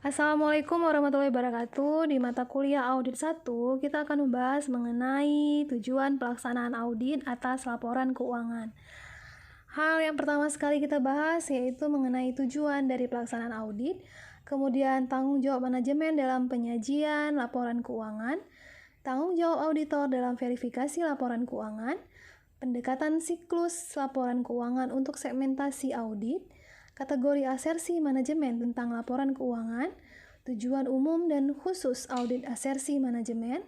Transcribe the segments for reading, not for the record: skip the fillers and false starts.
Assalamualaikum warahmatullahi wabarakatuh. Di mata kuliah Audit 1, kita akan membahas mengenai tujuan pelaksanaan audit atas laporan keuangan. Hal yang pertama sekali kita bahas yaitu mengenai tujuan dari pelaksanaan audit, kemudian tanggung jawab manajemen dalam penyajian laporan keuangan, tanggung jawab auditor dalam verifikasi laporan keuangan, pendekatan siklus laporan keuangan untuk segmentasi audit, kategori asersi manajemen tentang laporan keuangan, tujuan umum dan khusus audit asersi manajemen,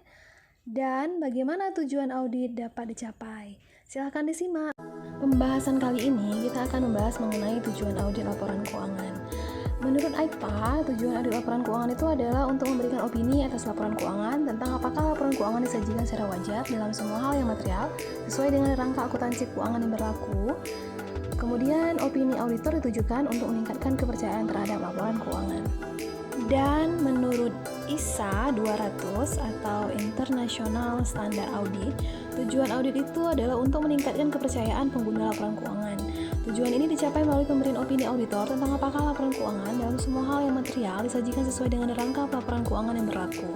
dan bagaimana tujuan audit dapat dicapai. Silahkan disimak. Pembahasan kali ini kita akan membahas mengenai tujuan audit laporan keuangan. Menurut AIPA, tujuan audit laporan keuangan itu adalah untuk memberikan opini atas laporan keuangan tentang apakah laporan keuangan disajikan secara wajar dalam semua hal yang material sesuai dengan rangka akuntansi keuangan yang berlaku. Kemudian, opini auditor ditujukan untuk meningkatkan kepercayaan terhadap laporan keuangan. Dan menurut ISA 200 atau International Standard Audit, tujuan audit itu adalah untuk meningkatkan kepercayaan pengguna laporan keuangan. Tujuan ini dicapai melalui pemberian opini auditor tentang apakah laporan keuangan dalam semua hal yang material disajikan sesuai dengan rangka laporan keuangan yang berlaku.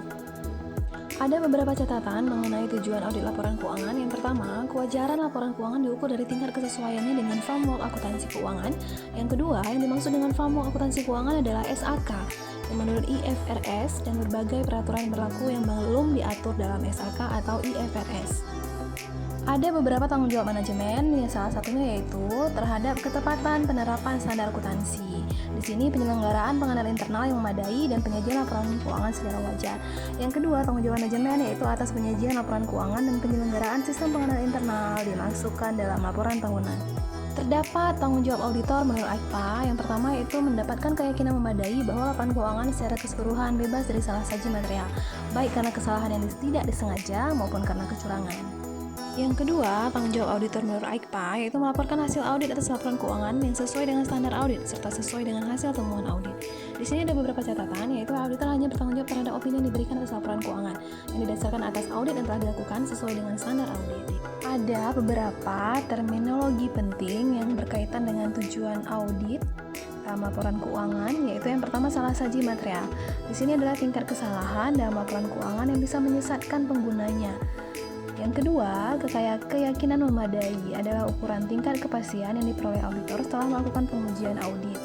Ada beberapa catatan mengenai tujuan audit laporan keuangan. Yang pertama, kewajaran laporan keuangan diukur dari tingkat kesesuaiannya dengan framework akuntansi keuangan. Yang kedua, yang dimaksud dengan framework akuntansi keuangan adalah SAK yang menurut IFRS dan berbagai peraturan berlaku yang belum diatur dalam SAK atau IFRS. Ada beberapa tanggung jawab manajemen, yang salah satunya yaitu terhadap ketepatan penerapan standar akuntansi. Di sini penyelenggaraan pengenalan internal yang memadai dan penyajian laporan keuangan secara wajar. Yang kedua, tanggung jawab manajemen yaitu atas penyajian laporan keuangan dan penyelenggaraan sistem pengenalan internal dimasukkan dalam laporan tahunan. Terdapat tanggung jawab auditor menurut AIPA. Yang pertama yaitu mendapatkan keyakinan memadai bahwa laporan keuangan secara keseluruhan bebas dari salah saji material, baik karena kesalahan yang tidak disengaja maupun karena kecurangan. Yang kedua, tanggung jawab auditor menurut AIPA yaitu melaporkan hasil audit atas laporan keuangan yang sesuai dengan standar audit serta sesuai dengan hasil temuan audit. Di sini ada beberapa catatan, yaitu auditor hanya bertanggung jawab terhadap opini yang diberikan atas laporan keuangan yang didasarkan atas audit yang telah dilakukan sesuai dengan standar audit. Ada beberapa terminologi penting yang berkaitan dengan tujuan audit dalam laporan keuangan, yaitu yang pertama salah saji material. Di sini adalah tingkat kesalahan dalam laporan keuangan yang bisa menyesatkan penggunanya. Yang kedua, keyakinan memadai adalah ukuran tingkat kepastian yang diperoleh auditor setelah melakukan pengujian audit.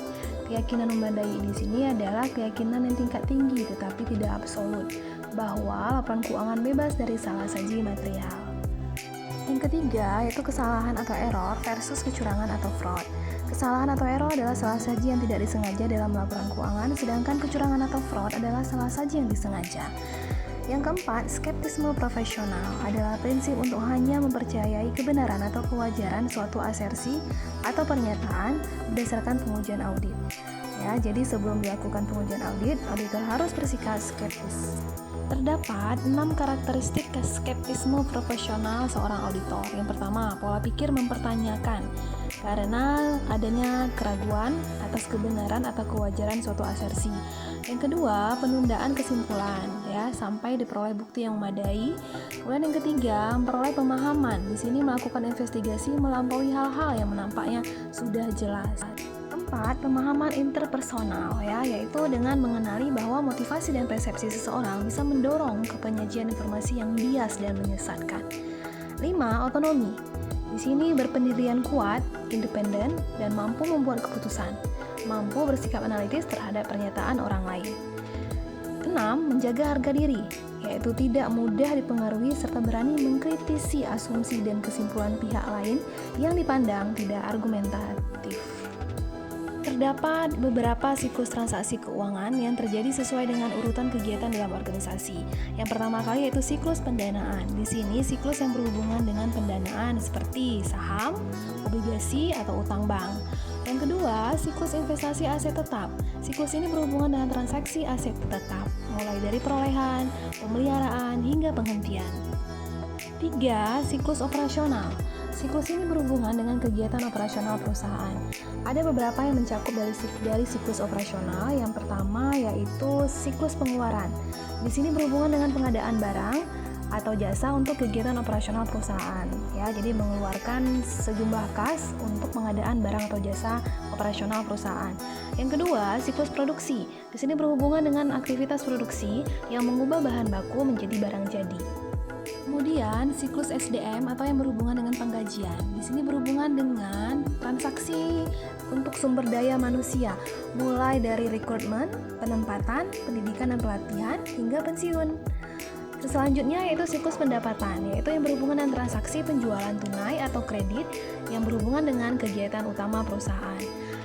Keyakinan memadai di sini adalah keyakinan yang tingkat tinggi tetapi tidak absolut bahwa laporan keuangan bebas dari salah saji material. Yang ketiga, yaitu kesalahan atau error versus kecurangan atau fraud. Kesalahan atau error adalah salah saji yang tidak disengaja dalam laporan keuangan, sedangkan kecurangan atau fraud adalah salah saji yang disengaja. Yang keempat, skeptisme profesional adalah prinsip untuk hanya mempercayai kebenaran atau kewajaran suatu asersi atau pernyataan berdasarkan pengujian audit. Ya, jadi sebelum dilakukan pengujian audit, auditor harus bersikap skeptis. Terdapat 6 karakteristik skeptisme profesional seorang auditor. Yang pertama, pola pikir mempertanyakan karena adanya keraguan atas kebenaran atau kewajaran suatu asersi. Yang kedua, penundaan kesimpulan ya sampai diperoleh bukti yang memadai. Kemudian yang ketiga, memperoleh pemahaman. Di sini melakukan investigasi melampaui hal-hal yang menampaknya sudah jelas. Keempat, pemahaman interpersonal ya, yaitu dengan mengenali bahwa motivasi dan persepsi seseorang bisa mendorong ke penyajian informasi yang bias dan menyesatkan. 5. Otonomi. Di sini berpendirian kuat, independen, dan mampu membuat keputusan. Mampu bersikap analitis terhadap pernyataan orang lain. 6. Menjaga harga diri, yaitu tidak mudah dipengaruhi serta berani mengkritisi asumsi dan kesimpulan pihak lain yang dipandang tidak argumentatif. Terdapat beberapa siklus transaksi keuangan yang terjadi sesuai dengan urutan kegiatan dalam organisasi. Yang pertama kali yaitu siklus pendanaan. Di sini siklus yang berhubungan dengan pendanaan seperti saham, obligasi, atau utang bank. Yang kedua, siklus investasi aset tetap. Siklus ini berhubungan dengan transaksi aset tetap, mulai dari perolehan, pemeliharaan, hingga penghentian. 3. Siklus operasional. Siklus ini berhubungan dengan kegiatan operasional perusahaan. Ada beberapa yang mencakup dari siklus operasional. Yang pertama yaitu siklus pengeluaran. Di sini berhubungan dengan pengadaan barang, atau jasa untuk kegiatan operasional perusahaan ya. Jadi mengeluarkan sejumlah kas untuk pengadaan barang atau jasa operasional perusahaan. Yang kedua, siklus produksi. Di sini berhubungan dengan aktivitas produksi yang mengubah bahan baku menjadi barang jadi. Kemudian siklus SDM atau yang berhubungan dengan penggajian. Di sini berhubungan dengan transaksi untuk sumber daya manusia, mulai dari rekrutmen, penempatan, pendidikan dan pelatihan hingga pensiun. Selanjutnya yaitu siklus pendapatan, yaitu yang berhubungan dengan transaksi penjualan tunai atau kredit yang berhubungan dengan kegiatan utama perusahaan.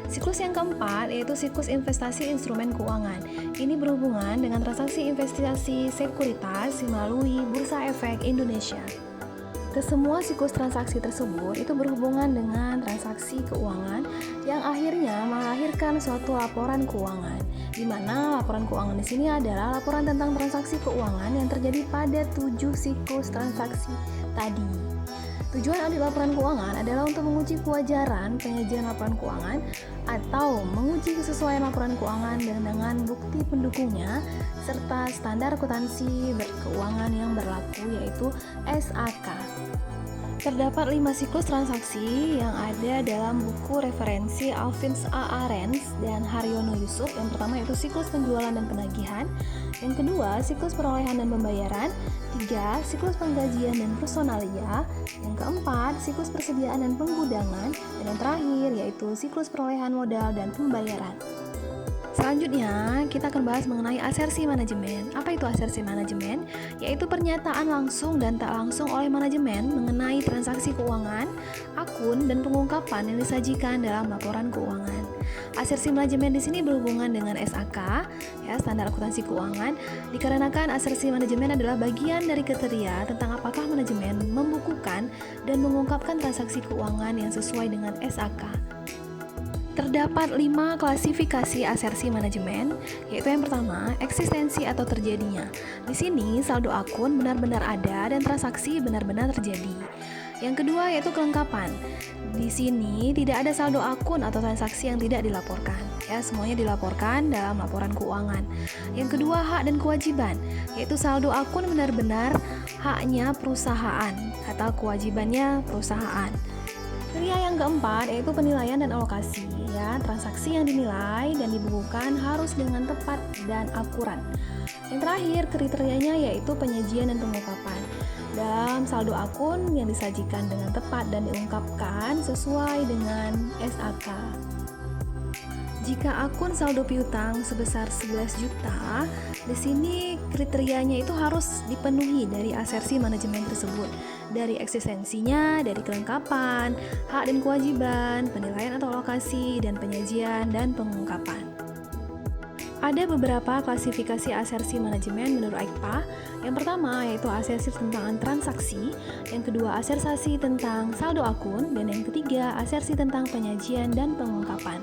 Siklus yang keempat yaitu siklus investasi instrumen keuangan. Ini berhubungan dengan transaksi investasi sekuritas melalui Bursa Efek Indonesia. Kesemua siklus transaksi tersebut itu berhubungan dengan transaksi keuangan yang akhirnya melahirkan suatu laporan keuangan, di mana laporan keuangan di sini adalah laporan tentang transaksi keuangan yang terjadi pada 7 siklus transaksi tadi. Tujuan audit laporan keuangan adalah untuk menguji kewajaran penyajian laporan keuangan atau menguji kesesuaian laporan keuangan dengan bukti pendukungnya serta standar akuntansi berkeuangan yang berlaku yaitu SAK. Terdapat 5 siklus transaksi yang ada dalam buku referensi Alvins A. Arens dan Haryono Yusuf. Yang pertama yaitu siklus penjualan dan penagihan. Yang kedua, siklus perolehan dan pembayaran. 3. Siklus penggajian dan personalia. Yang keempat, siklus persediaan dan penggudangan. Dan yang terakhir yaitu siklus perolehan modal dan pembayaran. Selanjutnya, kita akan bahas mengenai asersi manajemen. Apa itu asersi manajemen? Yaitu pernyataan langsung dan tak langsung oleh manajemen mengenai transaksi keuangan, akun, dan pengungkapan yang disajikan dalam laporan keuangan. Asersi manajemen di sini berhubungan dengan SAK, ya, standar akuntansi keuangan, dikarenakan asersi manajemen adalah bagian dari kriteria tentang apakah manajemen membukukan dan mengungkapkan transaksi keuangan yang sesuai dengan SAK. Terdapat 5 klasifikasi asersi manajemen, yaitu yang pertama, eksistensi atau terjadinya. Di sini saldo akun benar-benar ada dan transaksi benar-benar terjadi. Yang kedua yaitu kelengkapan. Di sini tidak ada saldo akun atau transaksi yang tidak dilaporkan. Ya, semuanya dilaporkan dalam laporan keuangan. Yang kedua, hak dan kewajiban, yaitu saldo akun benar-benar haknya perusahaan atau kewajibannya perusahaan. Kriteria yang keempat yaitu penilaian dan alokasi. Ya, transaksi yang dinilai dan dibukukan harus dengan tepat dan akurat. Yang terakhir, kriterianya yaitu penyajian dan pengungkapan. Dalam saldo akun yang disajikan dengan tepat dan diungkapkan sesuai dengan SAK. Jika akun saldo piutang sebesar 11 juta, di sini kriterianya itu harus dipenuhi dari asersi manajemen tersebut. Dari eksistensinya, dari kelengkapan, hak dan kewajiban, penilaian atau alokasi, dan penyajian dan pengungkapan. Ada beberapa klasifikasi asersi manajemen menurut AICPA. Yang pertama yaitu asersi tentang transaksi, yang kedua asersi tentang saldo akun, dan yang ketiga asersi tentang penyajian dan pengungkapan.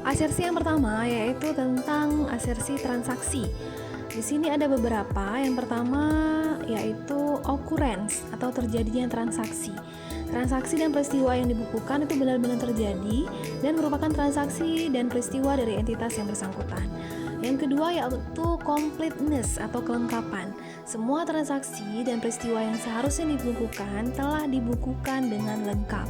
Asersi yang pertama yaitu tentang asersi transaksi. Di sini ada beberapa. Yang pertama yaitu occurrence atau terjadinya transaksi. Transaksi dan peristiwa yang dibukukan itu benar-benar terjadi dan merupakan transaksi dan peristiwa dari entitas yang bersangkutan. Yang kedua yaitu completeness atau kelengkapan. Semua transaksi dan peristiwa yang seharusnya dibukukan telah dibukukan dengan lengkap.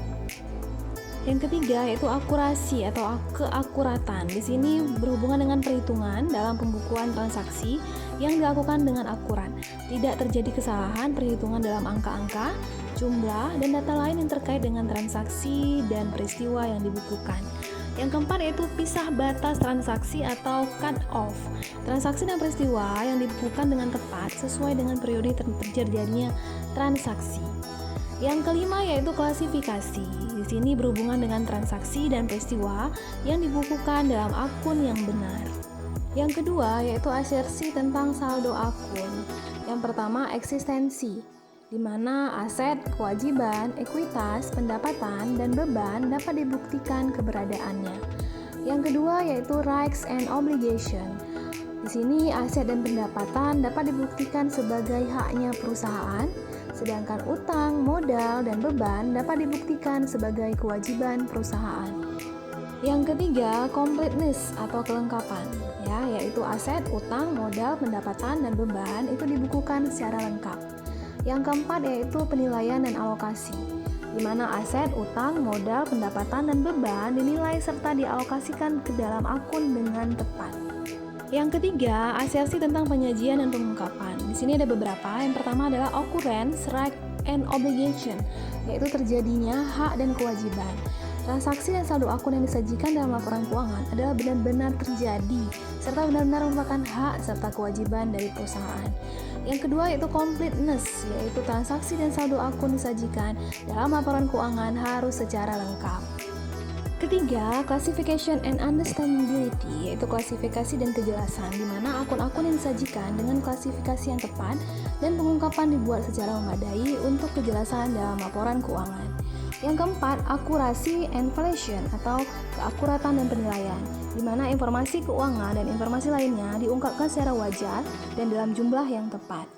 Yang ketiga yaitu akurasi atau keakuratan. Di sini berhubungan dengan perhitungan dalam pembukuan transaksi yang dilakukan dengan akurat. Tidak terjadi kesalahan perhitungan dalam angka-angka, jumlah, dan data lain yang terkait dengan transaksi dan peristiwa yang dibukukan. Yang keempat yaitu pisah batas transaksi atau cut off. Transaksi dan peristiwa yang dibukukan dengan tepat sesuai dengan periode terjadinya transaksi. Yang kelima yaitu klasifikasi. Di sini berhubungan dengan transaksi dan peristiwa yang dibukukan dalam akun yang benar. Yang kedua yaitu asersi tentang saldo akun. Yang pertama eksistensi, di mana aset, kewajiban, ekuitas, pendapatan, dan beban dapat dibuktikan keberadaannya. Yang kedua yaitu rights and obligation. Di sini aset dan pendapatan dapat dibuktikan sebagai haknya perusahaan, sedangkan utang, modal, dan beban dapat dibuktikan sebagai kewajiban perusahaan. Yang ketiga, completeness atau kelengkapan, ya, yaitu aset, utang, modal, pendapatan, dan beban itu dibukukan secara lengkap. Yang keempat yaitu penilaian dan alokasi, di mana aset, utang, modal, pendapatan, dan beban dinilai serta dialokasikan ke dalam akun dengan tepat. Yang ketiga, asiasi tentang penyajian dan pengungkapan. Di sini ada beberapa. Yang pertama adalah occurrence, right, and obligation, yaitu terjadinya hak dan kewajiban. Transaksi dan saldo akun yang disajikan dalam laporan keuangan adalah benar-benar terjadi, serta benar-benar merupakan hak serta kewajiban dari perusahaan. Yang kedua yaitu completeness, yaitu transaksi dan saldo akun disajikan dalam laporan keuangan harus secara lengkap. Ketiga, classification and understandability, yaitu klasifikasi dan kejelasan, di mana akun-akun yang disajikan dengan klasifikasi yang tepat dan pengungkapan dibuat secara memadai untuk kejelasan dalam laporan keuangan. Yang keempat, akurasi and valuation, atau keakuratan dan penilaian, di mana informasi keuangan dan informasi lainnya diungkapkan secara wajar dan dalam jumlah yang tepat.